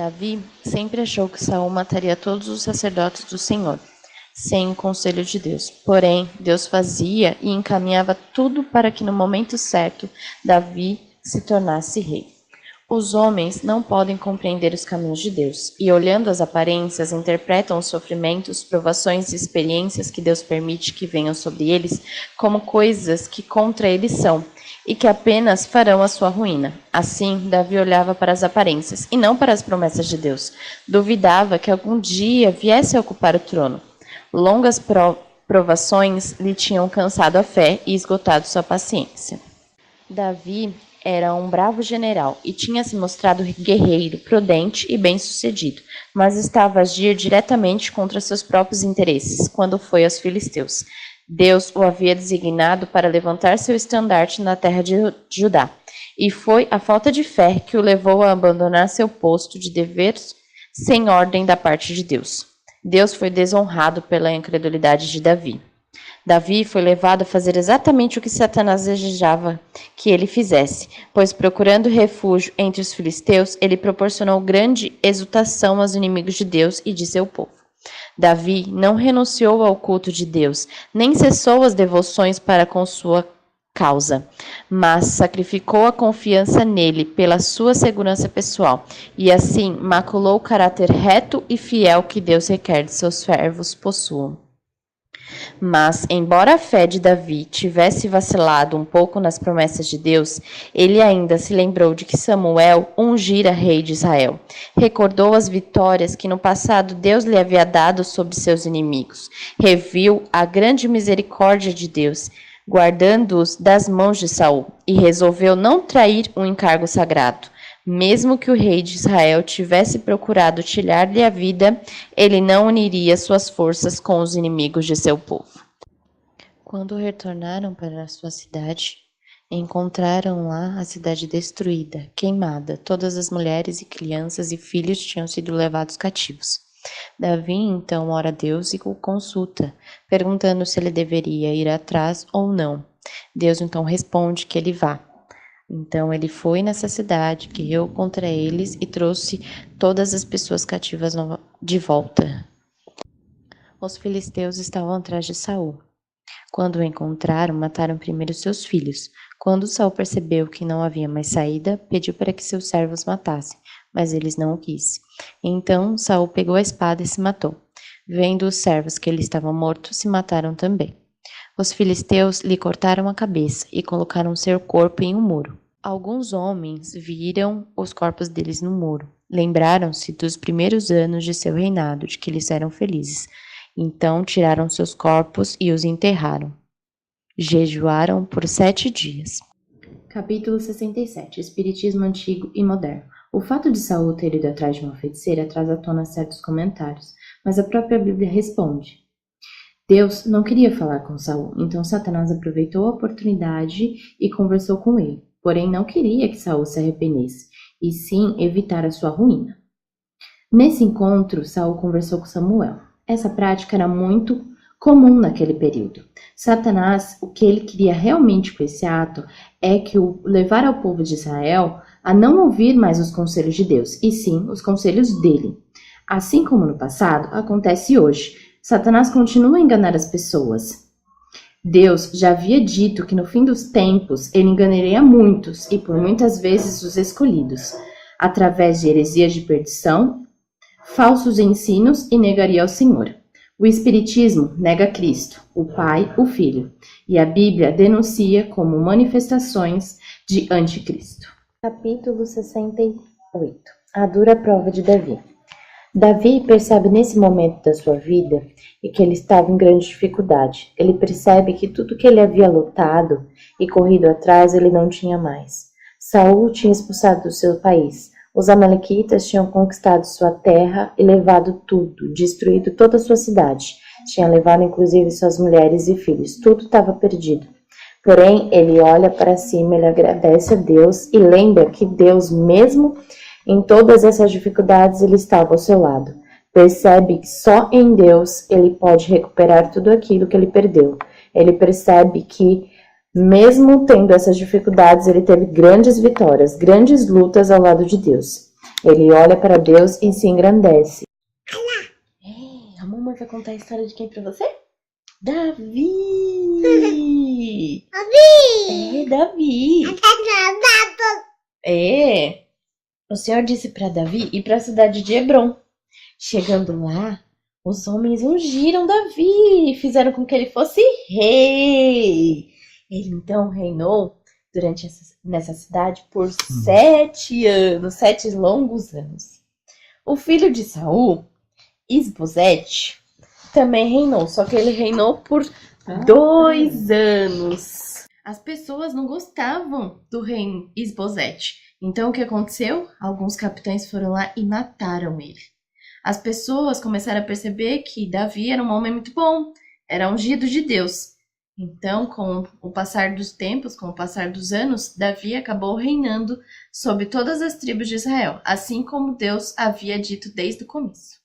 Davi sempre achou que Saul mataria todos os sacerdotes do Senhor, sem o conselho de Deus. Porém, Deus fazia e encaminhava tudo para que no momento certo Davi se tornasse rei. Os homens não podem compreender os caminhos de Deus, e olhando as aparências, interpretam os sofrimentos, provações e experiências que Deus permite que venham sobre eles como coisas que contra eles são, e que apenas farão a sua ruína. Assim, Davi olhava para as aparências, e não para as promessas de Deus. Duvidava que algum dia viesse a ocupar o trono. Longas provações lhe tinham cansado a fé e esgotado sua paciência. Davi era um bravo general e tinha se mostrado guerreiro, prudente e bem-sucedido, mas estava a agir diretamente contra seus próprios interesses quando foi aos filisteus. Deus o havia designado para levantar seu estandarte na terra de Judá, e foi a falta de fé que o levou a abandonar seu posto de dever sem ordem da parte de Deus. Deus foi desonrado pela incredulidade de Davi. Davi foi levado a fazer exatamente o que Satanás desejava que ele fizesse, pois procurando refúgio entre os filisteus, ele proporcionou grande exultação aos inimigos de Deus e de seu povo. Davi não renunciou ao culto de Deus, nem cessou as devoções para com sua causa, mas sacrificou a confiança nele pela sua segurança pessoal, e assim maculou o caráter reto e fiel que Deus requer de seus servos possuam. Mas, embora a fé de Davi tivesse vacilado um pouco nas promessas de Deus, ele ainda se lembrou de que Samuel ungira rei de Israel. Recordou as vitórias que no passado Deus lhe havia dado sobre seus inimigos. Reviu a grande misericórdia de Deus, guardando-os das mãos de Saul, e resolveu não trair um encargo sagrado. Mesmo que o rei de Israel tivesse procurado tirar-lhe a vida, ele não uniria suas forças com os inimigos de seu povo. Quando retornaram para sua cidade, encontraram lá a cidade destruída, queimada. Todas as mulheres e crianças e filhos tinham sido levados cativos. Davi então ora a Deus e o consulta, perguntando se ele deveria ir atrás ou não. Deus então responde que ele vá. Então ele foi nessa cidade, guerreou contra eles e trouxe todas as pessoas cativas de volta. Os filisteus estavam atrás de Saul. Quando o encontraram, mataram primeiro seus filhos. Quando Saul percebeu que não havia mais saída, pediu para que seus servos matassem, mas eles não o quis. Então Saul pegou a espada e se matou. Vendo os servos que ele estava morto, se mataram também. Os filisteus lhe cortaram a cabeça e colocaram seu corpo em um muro. Alguns homens viram os corpos deles no muro. Lembraram-se dos primeiros anos de seu reinado, de que eles eram felizes. Então tiraram seus corpos e os enterraram. Jejuaram por 7 dias. Capítulo 67. Espiritismo antigo e moderno. O fato de Saul ter ido atrás de uma feiticeira traz à tona certos comentários, mas a própria Bíblia responde. Deus não queria falar com Saul, então Satanás aproveitou a oportunidade e conversou com ele, porém não queria que Saul se arrependesse, e sim evitar a sua ruína. Nesse encontro, Saul conversou com Samuel. Essa prática era muito comum naquele período. Satanás, o que ele queria realmente com esse ato é que levar ao povo de Israel a não ouvir mais os conselhos de Deus, e sim os conselhos dele. Assim como no passado, acontece hoje. Satanás continua a enganar as pessoas. Deus já havia dito que no fim dos tempos ele enganaria muitos e por muitas vezes os escolhidos, através de heresias de perdição, falsos ensinos e negaria ao Senhor. O Espiritismo nega Cristo, o Pai, o Filho, e a Bíblia denuncia como manifestações de Anticristo. Capítulo 68. A dura prova de Davi. Davi percebe nesse momento da sua vida que ele estava em grande dificuldade. Ele percebe que tudo que ele havia lutado e corrido atrás ele não tinha mais. Saul tinha expulsado do seu país. Os amalequitas tinham conquistado sua terra e levado tudo, destruído toda a sua cidade. Tinha levado inclusive suas mulheres e filhos. Tudo estava perdido. Porém, ele olha para cima, ele agradece a Deus e lembra que Deus, mesmo em todas essas dificuldades, ele estava ao seu lado. Percebe que só em Deus ele pode recuperar tudo aquilo que ele perdeu. Ele percebe que, mesmo tendo essas dificuldades, ele teve grandes vitórias, grandes lutas ao lado de Deus. Ele olha para Deus e se engrandece. A mamãe vai contar a história de quem pra você? Davi! Davi! O Senhor disse para Davi ir para a cidade de Hebrom. Chegando lá, os homens ungiram Davi e fizeram com que ele fosse rei. Ele então reinou nessa cidade por 7 anos, 7 longos anos. O filho de Saul, Isbosete, também reinou, só que ele reinou por 2 anos. As pessoas não gostavam do rei Isbosete. Então o que aconteceu? Alguns capitães foram lá e mataram ele. As pessoas começaram a perceber que Davi era um homem muito bom, era ungido de Deus. Então, com o passar dos tempos, com o passar dos anos, Davi acabou reinando sobre todas as tribos de Israel, assim como Deus havia dito desde o começo.